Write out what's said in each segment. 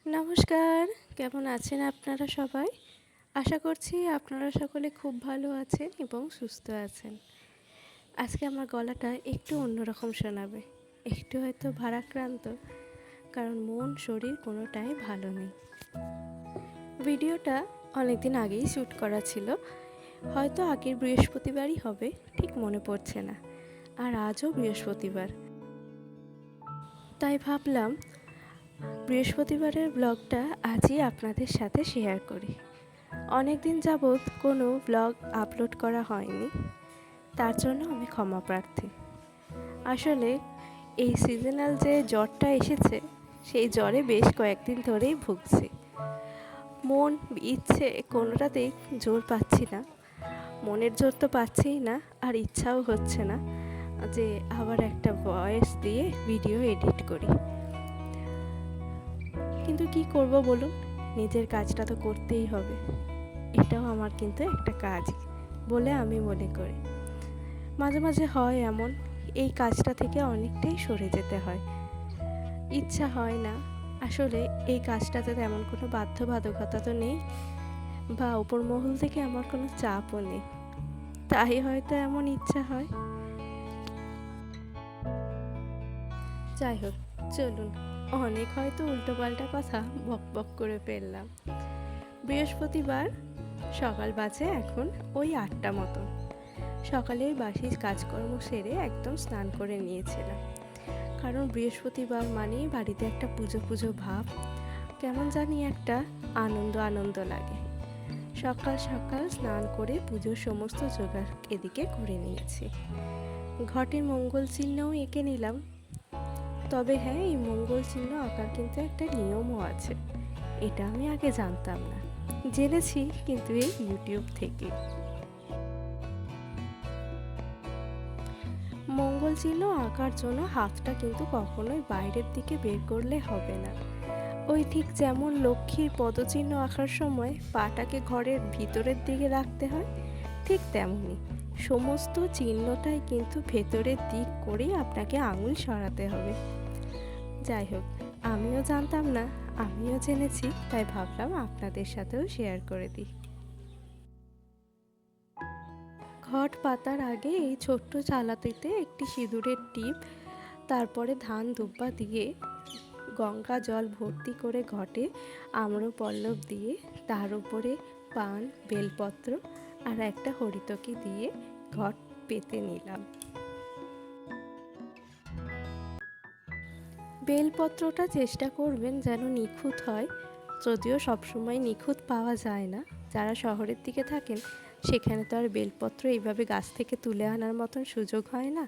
নমস্কার, কেমন আছেন আপনারা সবাই? আশা করছি আপনারা সকলে খুব ভালো আছেন এবং সুস্থ আছেন। আজকে আমার গলাটা একটু অন্যরকম শোনাবে, একটু হয়তো ভারাক্রান্ত, কারণ মন শরীর কোনোটাই ভালো নেই। ভিডিওটা অনেকদিন আগেই শ্যুট করা ছিল, হয়তো আগের বৃহস্পতিবারই হবে, ঠিক মনে পড়ছে না। আর আজও বৃহস্পতিবার, তাই ভাবলাম বৃহস্পতিবারের ব্লগটা আজই আপনাদের সাথে শেয়ার করি। অনেক দিন যাবৎ কোনো ব্লগ আপলোড করা হয়নি, তার জন্য আমি ক্ষমা প্রার্থী। আসলে এই সিজনাল যে জ্বরটা এসেছে, সেই জ্বরে বেশ কয়েকদিন ধরেই ভুগছি। মন ইচ্ছে কোনোটাতেই জোর পাচ্ছি না, মনের জোর তো পাচ্ছিই না, আর ইচ্ছাও হচ্ছে না যে আবার একটা ভয়েস দিয়ে ভিডিও এডিট করি। কিন্তু কি করব বলুন, নিজের কাজটা তো করতেই হবে। এটাও আমার কিন্তু একটা কাজ বলে আমি মনে করি। মাঝে মাঝে হয় এমন, এই কাজটা থেকে অনেকটাই সরে যেতে হয়, ইচ্ছা হয় না। আসলে এই কাজটাতে তেমন কোনো বাধ্যবাধকতা তো নেই, বা উপর মহল থেকে আমার কোনো চাপও নেই, তাই হয়তো এমন ইচ্ছা হয়। যাই হোক, চলুন, অনেক হয়তো উল্টোপাল্টা কথা বক বক করে ফেললাম। বৃহস্পতিবার সকাল বাজে এখন ওই 8টা মতো। সকালের বাসি কাজকর্ম সেরে একদম স্নান করে নিয়েছিলাম, কারণ বৃহস্পতিবার মানেই বাড়িতে একটা পুজো পুজো ভাব, কেমন জানি একটা আনন্দ আনন্দ লাগে। সকাল সকাল স্নান করে পুজোর সমস্ত জোগাড় এদিকে করে নিয়েছি। ঘটে মঙ্গল চিহ্নও এঁকে নিলাম। তবে হ্যাঁ, এই মঙ্গল চিহ্ন আঁকার কিন্তু একটা নিয়মও আছে, এটা আমি আগে জানতাম না, জেনেছি কিন্তু এই ইউটিউব থেকে। মঙ্গল চিহ্ন আঁকার জন্য হাতটা কিন্তু কখনোই বাইরের দিকে বের করলে হবে না। ওই ঠিক যেমন লক্ষ্মীর পদচিহ্ন আঁকার সময় পাটাকে ঘরের ভিতরের দিকে রাখতে হয়, ঠিক তেমনই সমস্ত চিহ্নটাই কিন্তু ভেতরের দিক করেই আপনাকে আঙুল সরাতে হবে। যাই হোক, আমিও জানতাম না, আমিও জেনেছি, তাই ভাবলাম আপনাদের সাথেও শেয়ার করে দিই। ঘট পাতার আগে এই ছোট্ট চালাতিতে একটি সিঁদুরের টিপ, তারপরে ধান দুব্বা দিয়ে গঙ্গা জল ভর্তি করে ঘটে আম্রপল্লব দিয়ে, তার উপরে পান বেলপত্র আর একটা হরিতকি দিয়ে ঘট পেতে নিলাম। বেলপত্রটা চেষ্টা করবেন যেন নিখুঁত হয়, যদিও সবসময় নিখুঁত পাওয়া যায় না। যারা শহরের দিকে থাকেন সেখানে তো আর বেলপত্র এইভাবে গাছ থেকে তুলে আনার মতন সুযোগ হয় না,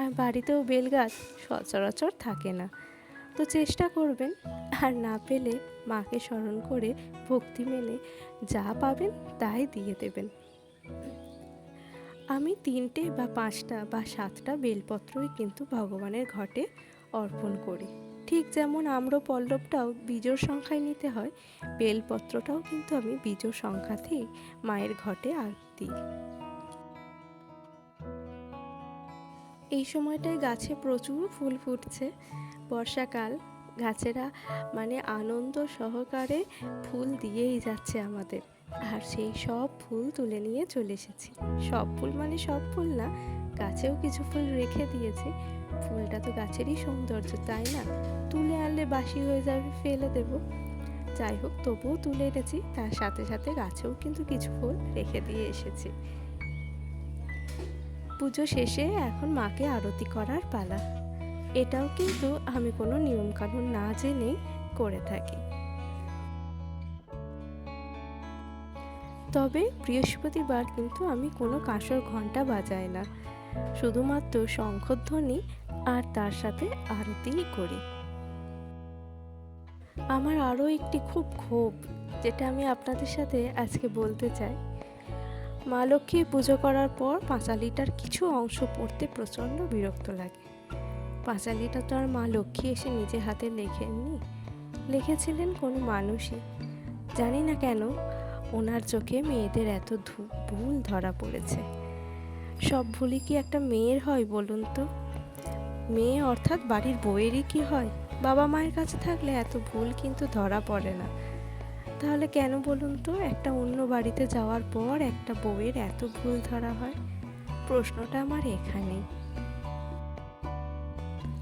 আর বাড়িতেও বেল গাছ সচরাচর থাকে না, তো চেষ্টা করবেন। আর না পেলে মাকে স্মরণ করে ভক্তি মেনে যা পাবেন তাই দিয়ে দেবেন। আমি 3টে বা 5টা বা 7টা বেলপত্রই কিন্তু ভগবানের ঘটে অর্পণ করি। ঠিক যেমন আম্রপল্লবটাও বিজোড় সংখ্যায় নিতে হয়, বেলপত্রটাও কিন্তু আমি বিজোড় সংখ্যাতেই মায়ের ঘটে দিই। এই সময়টায় গাছে প্রচুর ফুল ফুটছে, বর্ষাকাল, গাছেরা মানে আনন্দ সহকারে ফুল দিয়েই যাচ্ছে আমাদের। আর সেই সব ফুল তুলে নিয়ে চলে এসেছি। সব ফুল মানে সব ফুল না, গাছেও কিছু ফুল রেখে দিয়েছি। ফুলটা তো গাছেরই সৌন্দর্য, তাই না? তুলে আনলে বাসি হয়ে যাবে, ফেলে দেব। যাই হোক, তবুও তুলে এনেছি, তার সাথে সাথে গাছেও কিন্তু কিছু ফুল রেখে দিয়ে এসেছি। পুজো শেষে এখন মাকে আরতি করার পালা। এটাও কিন্তু আমি কোনো নিয়মকানুন না জেনেই করে থাকি। তবে বৃহস্পতিবার কিন্তু আমি কোনো কাঁসর ঘণ্টা বাজাই না, শুধুমাত্র শঙ্খধ্বনি আর তার সাথে আরতিই করি। আমার আরও একটি খুব ক্ষোভ, যেটা আমি আপনাদের সাথে আজকে বলতে চাই। মা লক্ষ্মীর পুজো করার পর পাঁচালিটার কিছু অংশ পড়তে প্রচণ্ড বিরক্ত লাগে। পাঁচালিটা তো আর মা লক্ষ্মী এসে নিজে হাতে লেখেননি, লিখেছিলেন কোনো মানুষই। জানি না কেন ওনার চোখে মেয়েদের এত ভুল ধরা পড়েছে। সব ভুলই কি একটা মেয়ের হয় বলুন তো? মেয়ে অর্থাৎ বাড়ির বউয়েরই কি হয়? বাবা মায়ের কাছে থাকলে এত ভুল কিন্তু ধরা পড়ে না। তাহলে কেন বলুন তো একটা অন্য বাড়িতে যাওয়ার পর একটা বউয়ের এত ভুল ধরা হয়? প্রশ্নটা আমার এখানেই।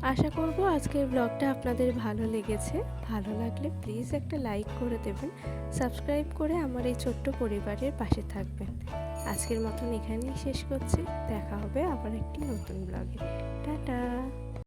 আশা করব আজকের ব্লগটা আপনাদের ভালো লেগেছে। ভালো লাগলে প্লিজ একটা লাইক করে দেবেন, সাবস্ক্রাইব করে আমার এই ছোট্ট পরিবারের পাশে থাকবেন। আজকের মতন এখানেই শেষ করছি। দেখা হবে আবার একটি নতুন ব্লগে। টাটা।